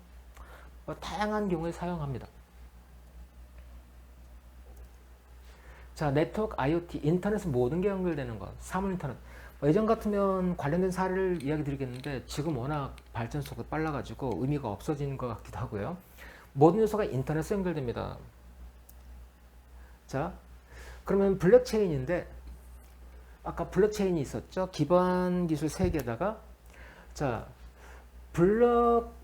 다양한 경우에 사용합니다. 자, 네트워크, IoT, 인터넷은 모든 게 연결되는 것, 사물 인터넷. 예전 같으면 관련된 사례를 이야기 드리겠는데 지금 워낙 발전 속도가 빨라가지고 의미가 없어진 것 같기도 하고요. 모든 요소가 인터넷에 연결됩니다. 자, 그러면 블록체인인데 아까 블록체인이 있었죠. 기반 기술 3개에다가 자,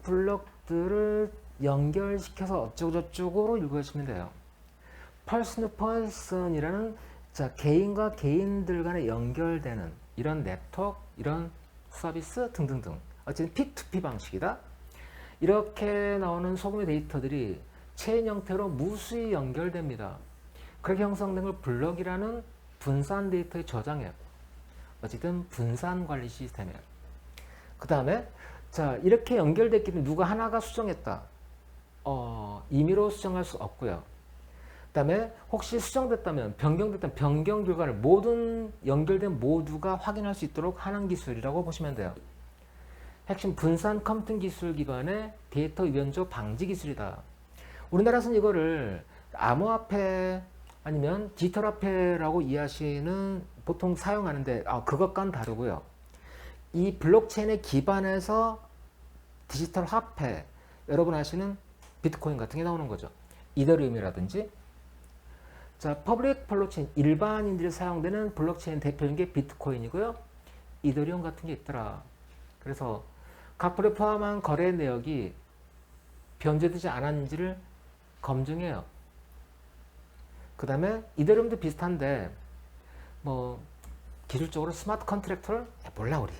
블록들을 연결시켜서 어쩌고저쩌고로 읽으시면 돼요. 펄슨 투 펄슨이라는, 자, 개인과 개인들 간에 연결되는 이런 네트워크, 이런 서비스 등등등. 어쨌든 P2P 방식이다. 이렇게 나오는 소금의 데이터들이 체인 형태로 무수히 연결됩니다. 그렇게 형성된 걸 블럭이라는 분산 데이터에 저장해요. 어쨌든 분산 관리 시스템이에요. 그 다음에 자 이렇게 연결됐기 때문에 누가 하나가 수정했다. 임의로 수정할 수 없고요. 그 다음에 혹시 수정됐다면 변경됐다면 변경 결과를 모든 연결된 모두가 확인할 수 있도록 하는 기술이라고 보시면 돼요. 핵심 분산 컴퓨팅 기술 기반의 데이터 위변조 방지 기술이다. 우리나라에서는 이거를 암호화폐 아니면 디지털 화폐라고 이해하시는 보통 사용하는데 그것과는 다르고요. 이 블록체인에 기반해서 디지털 화폐 여러분 아시는 비트코인 같은 게 나오는 거죠. 이더리움이라든지 자 퍼블릭 블록체인 일반인들이 사용되는 블록체인 대표적인 게 비트코인이고요. 이더리움 같은 게 있더라. 그래서 각 블록을 포함한 거래 내역이 변제되지 않았는지를 검증해요. 그 다음에 이더리움도 비슷한데 뭐 기술적으로 스마트 컨트랙터를 몰라 우리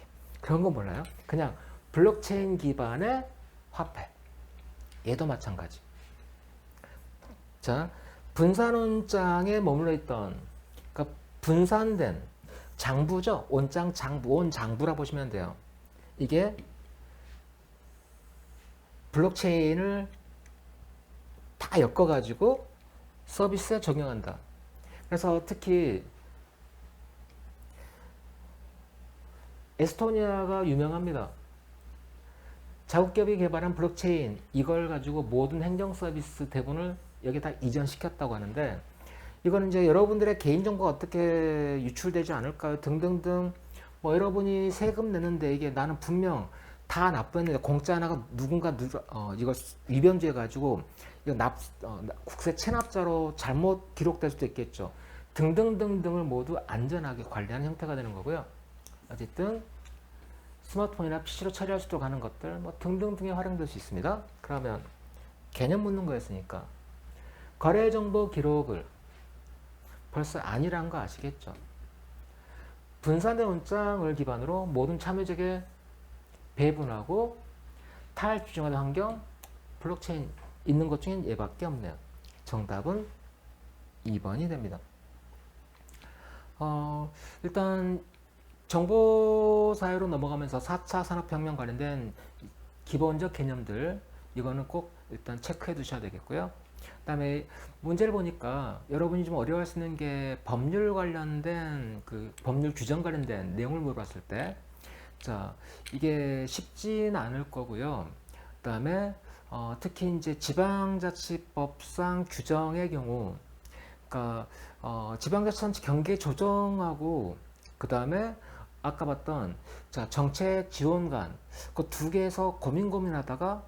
그런 거 몰라요. 그냥 블록체인 기반의 화폐 얘도 마찬가지. 자 분산 온장에 머물러 있던 그러니까 분산된 장부죠. 온장 장부 온 장부라 보시면 돼요. 이게 블록체인을 다 엮어가지고 서비스에 적용한다. 그래서 특히 에스토니아가 유명합니다. 자국기업이 개발한 블록체인 이걸 가지고 모든 행정 서비스 대부분을 여기다 이전시켰다고 하는데 이거는 이제 여러분들의 개인정보가 어떻게 유출되지 않을까요? 등등등 뭐 여러분이 세금 내는데 이게 나는 분명 다 납부했는데 공짜 하나가 누군가 이걸 위변조해 가지고 이거 국세 체납자로 잘못 기록될 수도 있겠죠. 등등등등을 모두 안전하게 관리하는 형태가 되는 거고요. 어쨌든 스마트폰이나 PC로 처리할 수 있도록 하는 것들 뭐 등등등에 활용될 수 있습니다. 그러면 개념 묻는 거였으니까 거래정보 기록을 벌써 아니란 거 아시겠죠? 분산된 온장을 기반으로 모든 참여자에게 배분하고 탈주중하는 환경 블록체인 있는 것 중엔 얘밖에 없네요. 정답은 2번이 됩니다. 일단 정보사회로 넘어가면서 4차 산업혁명 관련된 기본적 개념들 이거는 꼭 일단 체크해 두셔야 되겠고요. 그 다음에 문제를 보니까 여러분이 좀 어려워할 수 있는 게 법률 관련된 그 법률 규정 관련된 내용을 물어봤을 때 자 이게 쉽지는 않을 거고요. 그 다음에 특히 이제 지방자치법상 규정의 경우 그러니까 지방자치단체 경계 조정하고 그 다음에 아까 봤던 자 정책 지원관 그 두 개에서 고민하다가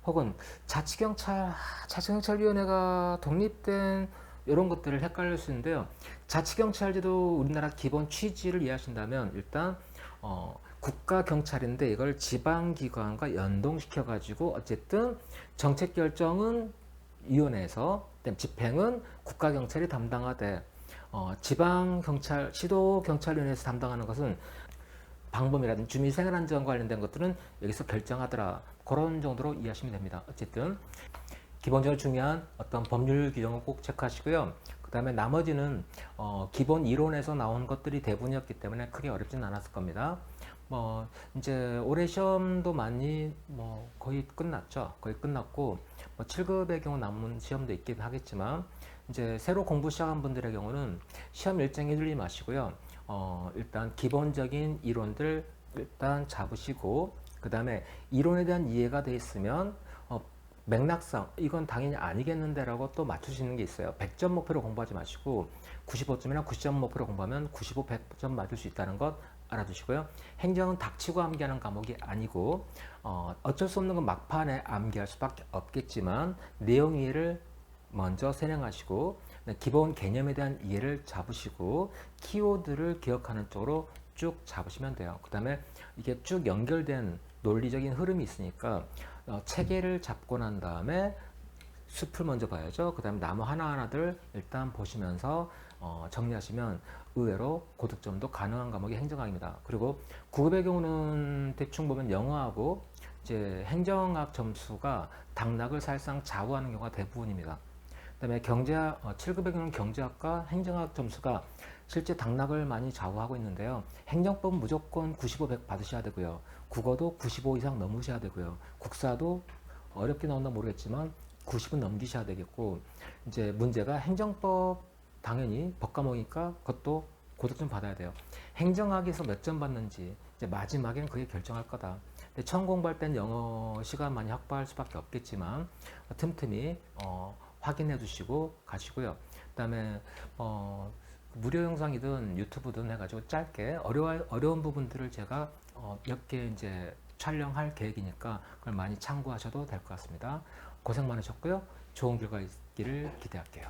혹은 자치경찰위원회가 독립된 이런 것들을 헷갈릴 수 있는데요. 자치경찰제도 우리나라 기본 취지를 이해하신다면 일단 국가경찰인데 이걸 지방기관과 연동시켜 가지고 어쨌든 정책 결정은 위원회에서 집행은 국가경찰이 담당하되 지방경찰 시도경찰위원회에서 담당하는 것은 방범이라든지 주민생활안전 관련된 것들은 여기서 결정하더라. 그런 정도로 이해하시면 됩니다. 어쨌든 기본적으로 중요한 어떤 법률 규정을 꼭 체크하시고요. 그 다음에 나머지는 기본 이론에서 나온 것들이 대부분이었기 때문에 크게 어렵지는 않았을 겁니다. 뭐 이제 올해 시험도 많이 뭐 거의 끝났죠. 거의 끝났고 뭐 7급의 경우 남은 시험도 있긴 하겠지만 이제 새로 공부 시작한 분들의 경우는 시험 일정에 들리지 마시고요. 일단 기본적인 이론들 일단 잡으시고 그 다음에 이론에 대한 이해가 돼 있으면 맥락상 이건 당연히 아니겠는데 라고 또 맞추시는 게 있어요. 100점 목표로 공부하지 마시고 95점이나 90점 목표로 공부하면 95, 100점 맞을 수 있다는 것 알아두시고요. 행정은 닥치고 암기하는 과목이 아니고 어쩔 수 없는 건 막판에 암기할 수밖에 없겠지만 내용 이해를 먼저 세령하시고 기본 개념에 대한 이해를 잡으시고 키워드를 기억하는 쪽으로 쭉 잡으시면 돼요. 그 다음에 이게 쭉 연결된 논리적인 흐름이 있으니까 체계를 잡고 난 다음에 숲을 먼저 봐야죠. 그 다음에 나무 하나하나들 일단 보시면서 정리하시면 의외로 고득점도 가능한 과목이 행정학입니다. 그리고 국어의 경우는 대충 보면 영어하고 이제 행정학 점수가 당락을 사실상 좌우하는 경우가 대부분입니다. 그다음에 경제학 7급의 경우는 경제학과 행정학 점수가 실제 당락을 많이 좌우하고 있는데요. 행정법은 무조건 95, 100 받으셔야 되고요. 국어도 95 이상 넘으셔야 되고요. 국사도 어렵게 나온다 모르겠지만 90은 넘기셔야 되겠고, 이제 문제가 행정법 당연히 법과목이니까 그것도 고득점 받아야 돼요. 행정학에서 몇 점 받는지 이제 마지막엔 그게 결정할 거다. 근데 처음 공부할 땐 영어 시간 많이 확보할 수밖에 없겠지만 틈틈이 확인해 두시고 가시고요. 그다음에 무료 영상이든 유튜브든 해가지고 짧게 어려운 부분들을 제가 몇 개 이제 촬영할 계획이니까 그걸 많이 참고하셔도 될 것 같습니다. 고생 많으셨고요. 좋은 결과 있기를 기대할게요.